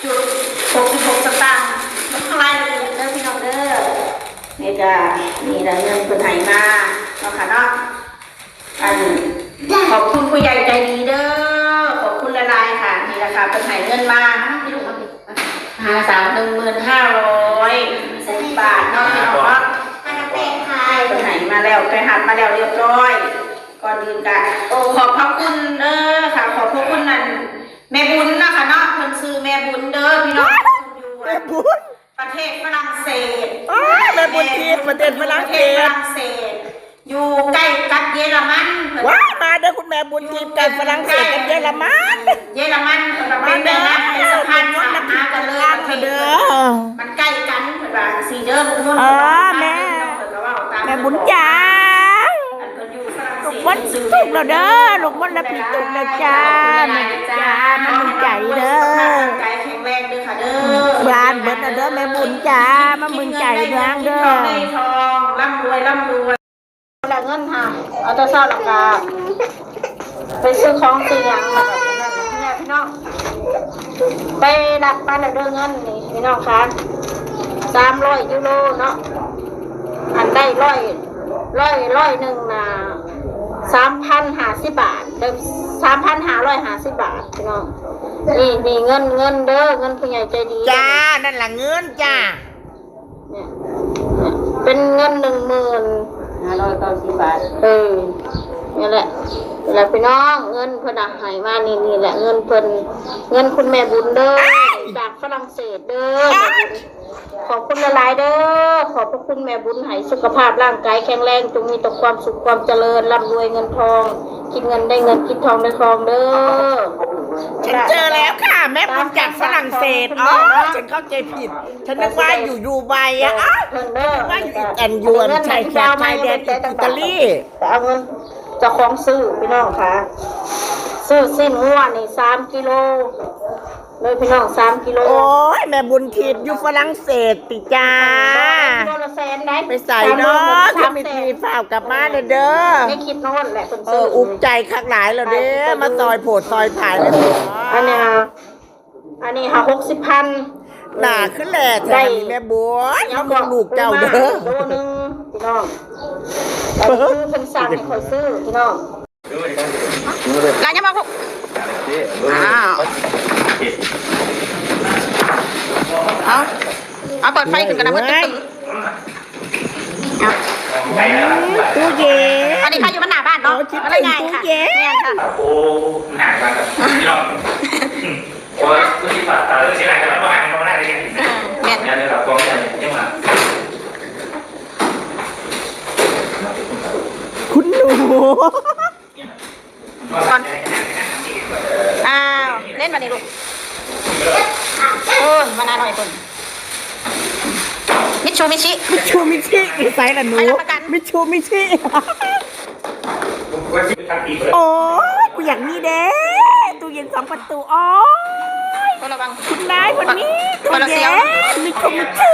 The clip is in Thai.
66 สตางค์ข้างล่างเด้อพี่น้องเด้อนี่จะมีเงินคนไทยมาเนาะค่ะเนาะขอบคุณผู้ใหญ่ใจดีเด้อขอบคุณละลายค่ะนี่ราคาคนไทยเงินมาพี่ลูก15,1,510 บาทเนาะพี่น้องเนาะคนไทยมาแล้วไปหัดมาแล้วเรียบร้อยก่อนอื่นกันขอบพระคุณเด้อค่ะขอบพระคุณนั่นแม่บุญนะคะเนาะคนซื้อแม่บุญเด้อพี่น้องแม่บุญประเทศฝรั่งเศสแม่บุญทีประเทศฝรั่งเศสอยู่ใกล้กับเยอรมันว้ามาเด้อคุณแม่บุญทีใกล้ฝรั่งเศสกับเยอรมันเป็นแม่น้ำเป็นสะพานสามารถกันเลยเด้อมันใกล้กันเหมือนว่าสีเด้อมุ่นแม่บุญจ๋าลูกมันสุกแล้วเด้อลูกมันละผิดตุกแล้วจ้าแม่จ้ามันมึงใจเด้อใจแข็งแรงเด้อค่ะเด้อบ้านเบิดเด้อแม่บุญจ๋ามันมึงใจเด้อเด้อทองร่ำรวยแล้วเงินค่ะเอาตัวเศร้าหลักกาไปซื้อของซื้ออย่างมาแบบนี้พี่น้องไปดักไปแล้วเด้อเงินนี่พี่น้องคะ300 ยูโรเนาะอันได้ร้อยหนึ่งนะ3,050 บาทเดิม3,550 บาทพี่น้องนี่เงินเด้อเงินผู้ใหญ่ใจดีจ้านั่นแหละเงินจ้าเนี่ยเป็นเงิน15,590 บาทนี่แหละพี่น้องเงินเพิ่นหายมานี่แหละเงินเพิ่นเงินคุณแม่บุญเด้อจากฝรั่งเศสเด้อขอบคุณหลายๆเด้อขอบพระคุณแม่บุญให้สุขภาพร่างกายแข็งแรงจงมีแต่ความสุขความเจริญร่ำรวยเงินทองคิดเงินได้เงินคิดทองได้ทองเด้อฉันเจอแล้วค่ะแม่บุญจากฝรั่งเศสฉันเข้าใจผิดฉันนึกว่าอยู่ดูไบว่าอยู่ชายแดนอิตาลีแต่เอาเงินจะของซื้อพี่น้องค่ะซื้อสิ้นหัวนี่3 กิโลเลยพี่น้อง3 กิโลโอ้ยแม่บุญทิพย์อยู่ฝรั่งเศสติจ้าโลละแสนได้ไปใส่เนาะถ้ามีฝ่ากลับมาเด้อไม่คิดโน่นแหละอุกใจคักหลายแล้วเด้อมาซอยโผดซอยถ่ายเลยอันนี้ค่ะ60,000หนาขึ้นแหละได้แม่บัวน้องลูกเจ้าเด้อโลนึงพี่น้องซื้อเป็นสั่งให้คอยซื้อพี่น้องร้านยังมาพวกเอาเปิดไฟขึ้นกันนะเพื่อนตู้เย็นอันนี้ใครอยู่มันหน้าบ้านเนาะอะไรไงค่ะโอ้หนักมากครับพี่น้องโอ้ยคุณที่ปัดตาเรื่องเสียงอะไรกันแล้วก็อ่านเขาไม่ได้เลยเนี่ยเนี่ยเลยแบบกองใหญ่ยังมาคุณหนูเล่นมาดิลูกมานานหน่อยคุณมิชูมิชิใส่ละหนูมิชูมิชิโอ้ยกูอยากมีเด้ตู้เย็น2 ประตูอ๋อคุณนายคนนี้ตู้เย็นมิชูมิชิ